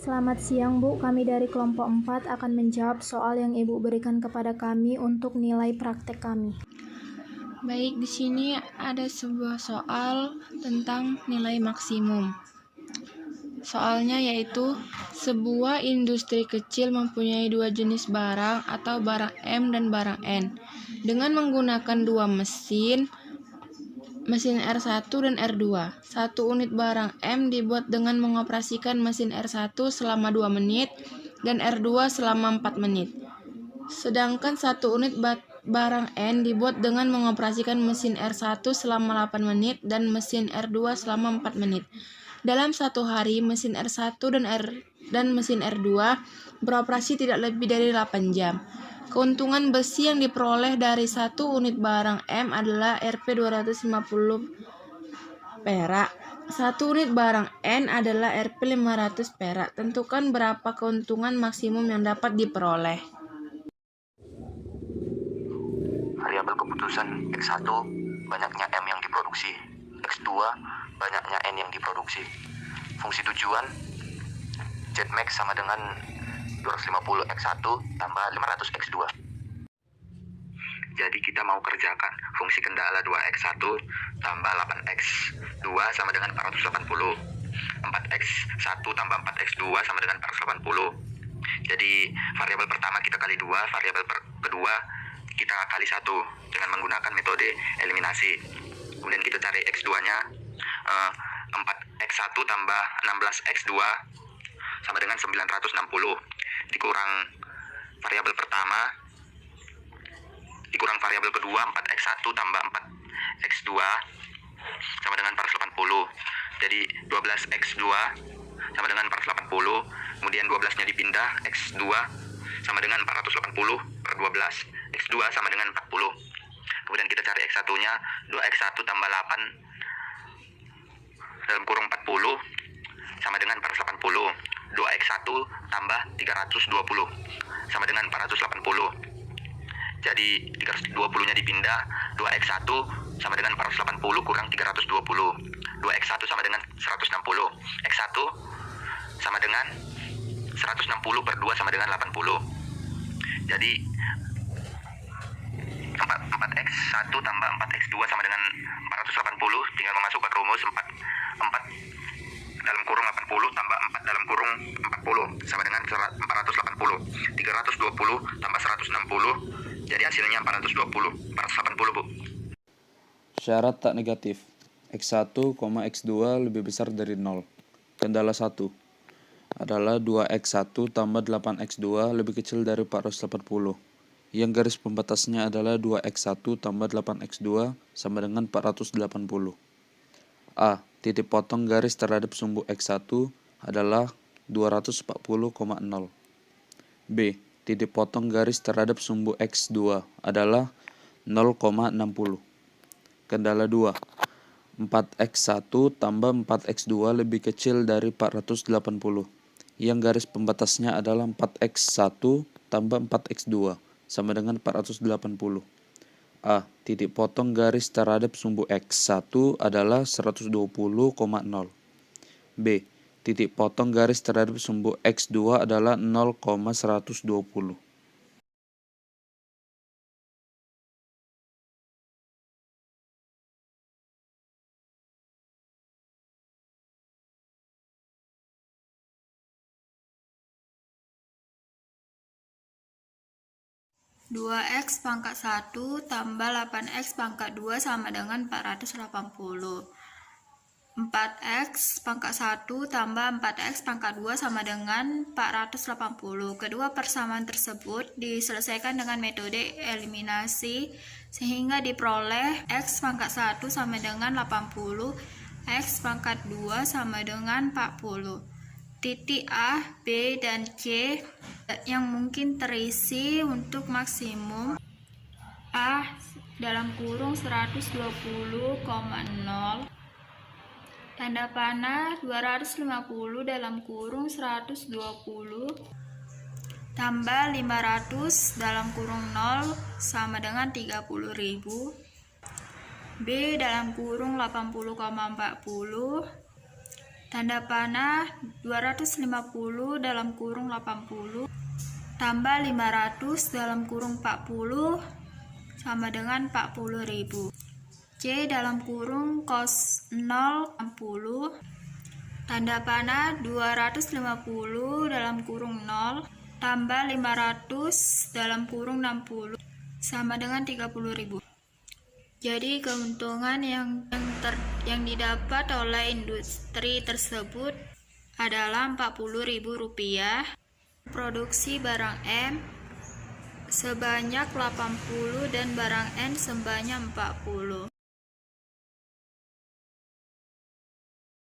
Selamat siang, Bu. Kami dari kelompok 4 akan menjawab soal yang Ibu berikan kepada kami untuk nilai praktek kami. Baik, di sini ada sebuah soal tentang nilai maksimum. Soalnya yaitu, sebuah industri kecil mempunyai dua jenis barang atau barang M dan barang N. Dengan menggunakan dua mesin R1 dan R2. Satu unit barang M dibuat dengan mengoperasikan mesin R1 selama 2 menit dan R2 selama 4 menit. Sedangkan satu unit barang N dibuat dengan mengoperasikan mesin R1 selama 8 menit dan mesin R2 selama 4 menit. Dalam satu hari, mesin R1 dan mesin R2 beroperasi tidak lebih dari 8 jam. Keuntungan besi yang diperoleh dari satu unit barang M adalah Rp 250 perak. Satu unit barang N adalah Rp 500 perak. Tentukan berapa keuntungan maksimum yang dapat diperoleh. Variabel keputusan X1 banyaknya M yang diproduksi, X2 banyaknya N yang diproduksi. Fungsi tujuan Zmax sama dengan 250 X1 tambah 500 X2. Jadi kita mau kerjakan fungsi kendala 2X1 tambah 8X2 sama dengan 480. 4X1 tambah 4X2 sama dengan 480. Jadi variabel pertama kita kali 2, variabel kedua kita kali 1 dengan menggunakan metode eliminasi. Kemudian kita cari X2-nya, 4X1 tambah 16X2 sama dengan 960 dikurang variabel pertama dikurang variabel kedua 4X1 tambah 4X2 sama dengan 480. Jadi 12X2 sama dengan 480. Kemudian 12-nya dipindah, X2 sama dengan 480 per 12. X2 sama dengan 40. Kemudian kita cari X1-nya, 2X1 tambah 8 dalam kurung 40 sama dengan 480. 2X1 tambah 320 sama dengan 480. Jadi 320-nya dipindah, 2X1 sama dengan 480 kurang 320. 2X1 sama dengan 160. X1 sama dengan 160 per 2 sama dengan 80. Jadi 4X1 tambah 4X2 sama dengan 480. Tinggal memasukkan rumus 4 dalam kurung 80 tambah 4 dalam kurung 40 sama dengan 480. 320 tambah 160. Jadi hasilnya 480, 480, Bu. Syarat tak negatif. X1, X2 lebih besar dari 0. Kendala 1 adalah 2X1 tambah 8X2 lebih kecil dari 480. Yang garis pembatasnya adalah 2X1 tambah 8X2 sama dengan 480. A. Titik potong garis terhadap sumbu X1 adalah 240,0. B. Titik potong garis terhadap sumbu X2 adalah 0,60. Kendala 2. 4X1 tambah 4X2 lebih kecil dari 480. Yang garis pembatasnya adalah 4X1 tambah 4X2 sama dengan 480. A. Titik potong garis terhadap sumbu X1 adalah 120,0. B. Titik potong garis terhadap sumbu X2 adalah 0,120. Dua X pangkat 1 tambah 8X pangkat 2 sama dengan 480. 4X pangkat 1 tambah 4X pangkat 2 sama dengan 480. Kedua persamaan tersebut diselesaikan dengan metode eliminasi sehingga diperoleh X pangkat 1 sama dengan 80, X pangkat 2 sama dengan 40. Titik A, B, dan C yang mungkin terisi untuk maksimum A dalam kurung 120,0 tanda panah 250 dalam kurung 120 tambah 500 dalam kurung 0 sama dengan 30.000. B dalam kurung 80,40 Tanda panah 250 dalam kurung 80 tambah 500 dalam kurung 40 sama dengan 40.000. C dalam kurung cos 0 60. Tanda panah 250 dalam kurung 0 tambah 500 dalam kurung 60 sama dengan 30.000. Jadi keuntungan yang didapat oleh industri tersebut adalah Rp40.000. Produksi barang M sebanyak 80 dan barang N sebanyak 40.